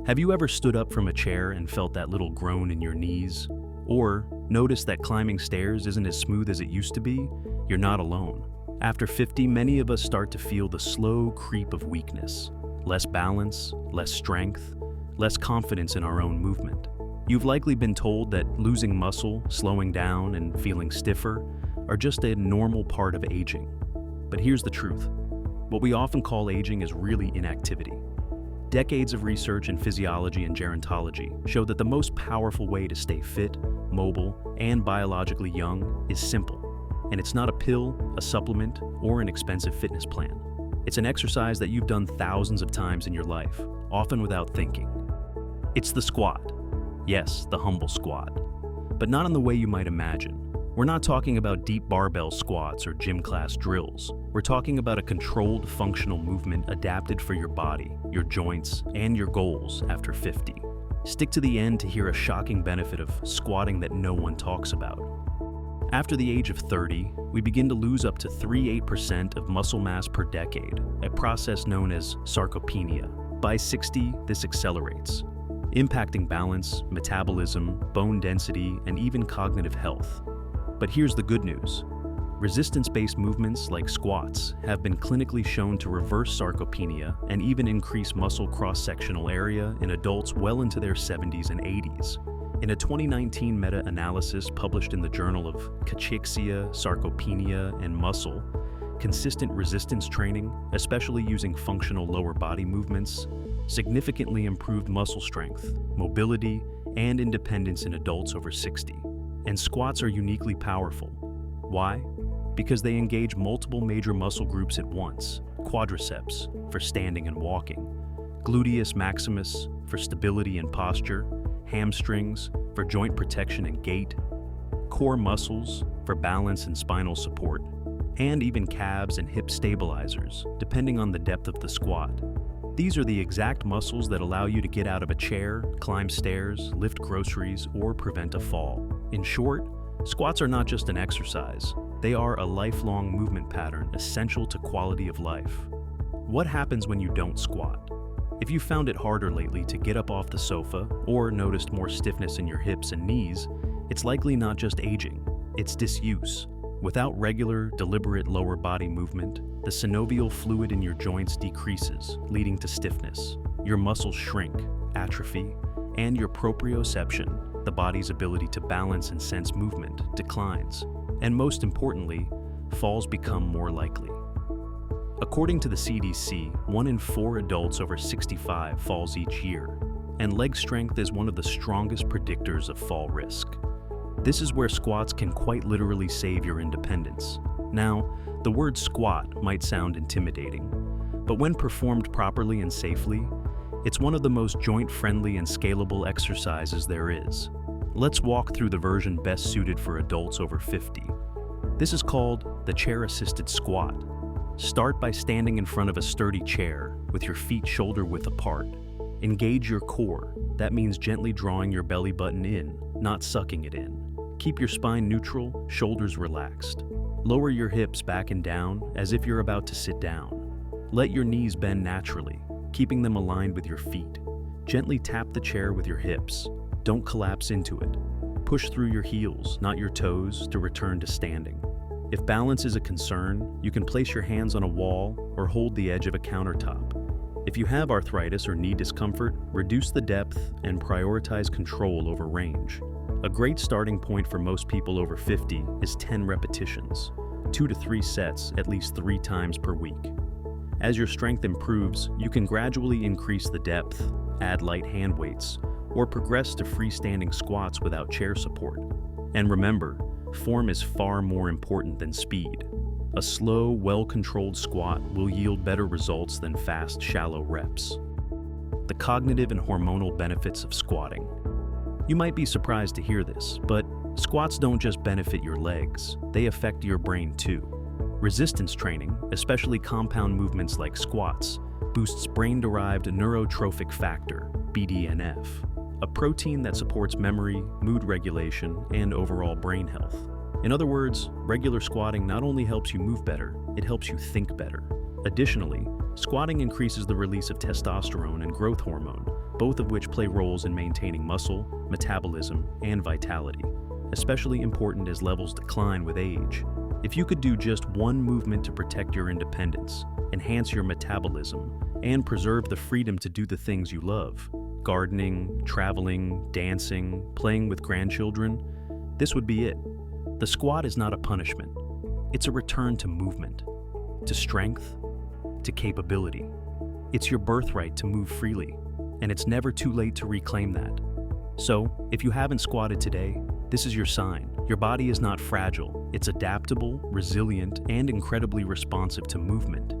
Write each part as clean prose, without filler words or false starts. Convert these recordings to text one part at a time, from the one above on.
Have you ever stood up from a chair and felt that little groan in your knees? Or noticed that climbing stairs isn't as smooth as it used to be? You're not alone. After 50, many of us start to feel the slow creep of weakness. Less balance, less strength, less confidence in our own movement. You've likely been told that losing muscle, slowing down, and feeling stiffer are just a normal part of aging. But here's the truth. What we often call aging is really inactivity. Decades of research in physiology and gerontology show that the most powerful way to stay fit, mobile, and biologically young is simple. And it's not a pill, a supplement, or an expensive fitness plan. It's an exercise that you've done thousands of times in your life, often without thinking. It's the squat. Yes, the humble squat. But not in the way you might imagine. We're not talking about deep barbell squats or gym class drills. We're talking about a controlled, functional movement adapted for your body, your joints, and your goals after 50. Stick to the end to hear a shocking benefit of squatting that no one talks about. After the age of 30, we begin to lose up to 3–8% of muscle mass per decade, a process known as sarcopenia. By 60, this accelerates, impacting balance, metabolism, bone density, and even cognitive health. But here's the good news. Resistance-based movements like squats have been clinically shown to reverse sarcopenia and even increase muscle cross-sectional area in adults well into their 70s and 80s. In a 2019 meta-analysis published in the Journal of Cachexia, Sarcopenia, and Muscle, consistent resistance training, especially using functional lower body movements, significantly improved muscle strength, mobility, and independence in adults over 60. And squats are uniquely powerful. Why? Because they engage multiple major muscle groups at once. Quadriceps for standing and walking, gluteus maximus for stability and posture, hamstrings for joint protection and gait, core muscles for balance and spinal support, and even calves and hip stabilizers, depending on the depth of the squat. These are the exact muscles that allow you to get out of a chair, climb stairs, lift groceries, or prevent a fall. In short, squats are not just an exercise. They are a lifelong movement pattern essential to quality of life. What happens when you don't squat? If you found it harder lately to get up off the sofa or noticed more stiffness in your hips and knees, it's likely not just aging, it's disuse. Without regular, deliberate lower body movement, the synovial fluid in your joints decreases, leading to stiffness. Your muscles shrink, atrophy, and your proprioception, the body's ability to balance and sense movement, declines. And most importantly, falls become more likely. According to the CDC, 1 in 4 adults over 65 falls each year, and leg strength is one of the strongest predictors of fall risk. This is where squats can quite literally save your independence. Now, the word squat might sound intimidating, but when performed properly and safely, it's one of the most joint-friendly and scalable exercises there is. Let's walk through the version best suited for adults over 50. This is called the chair-assisted squat. Start by standing in front of a sturdy chair with your feet shoulder-width apart. Engage your core. That means gently drawing your belly button in, not sucking it in. Keep your spine neutral, shoulders relaxed. Lower your hips back and down as if you're about to sit down. Let your knees bend naturally, keeping them aligned with your feet. Gently tap the chair with your hips. Don't collapse into it. Push through your heels, not your toes, to return to standing. If balance is a concern, you can place your hands on a wall or hold the edge of a countertop. If you have arthritis or knee discomfort, reduce the depth and prioritize control over range. A great starting point for most people over 50 is 10 repetitions, 2 to 3 sets at least 3 times per week. As your strength improves, you can gradually increase the depth, add light hand weights, or progress to freestanding squats without chair support. And remember, form is far more important than speed. A slow, well-controlled squat will yield better results than fast, shallow reps. The cognitive and hormonal benefits of squatting. You might be surprised to hear this, but squats don't just benefit your legs, they affect your brain too. Resistance training, especially compound movements like squats, boosts brain-derived neurotrophic factor, BDNF, a protein that supports memory, mood regulation, and overall brain health. In other words, regular squatting not only helps you move better, it helps you think better. Additionally, squatting increases the release of testosterone and growth hormone, both of which play roles in maintaining muscle, metabolism, and vitality, especially important as levels decline with age. If you could do just one movement to protect your independence, enhance your metabolism, and preserve the freedom to do the things you love, gardening, traveling, dancing, playing with grandchildren, this would be it. The squat is not a punishment. It's a return to movement, to strength, to capability. It's your birthright to move freely, and it's never too late to reclaim that. So, if you haven't squatted today, this is your sign. Your body is not fragile. It's adaptable, resilient, and incredibly responsive to movement,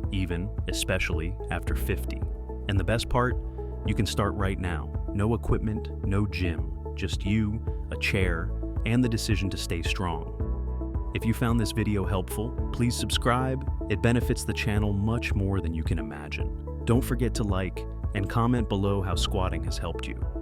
especially after 50. And the best part? You can start right now. No equipment, no gym, just you, a chair, and the decision to stay strong. If you found this video helpful, please subscribe. It benefits the channel much more than you can imagine. Don't forget to like and comment below how squatting has helped you.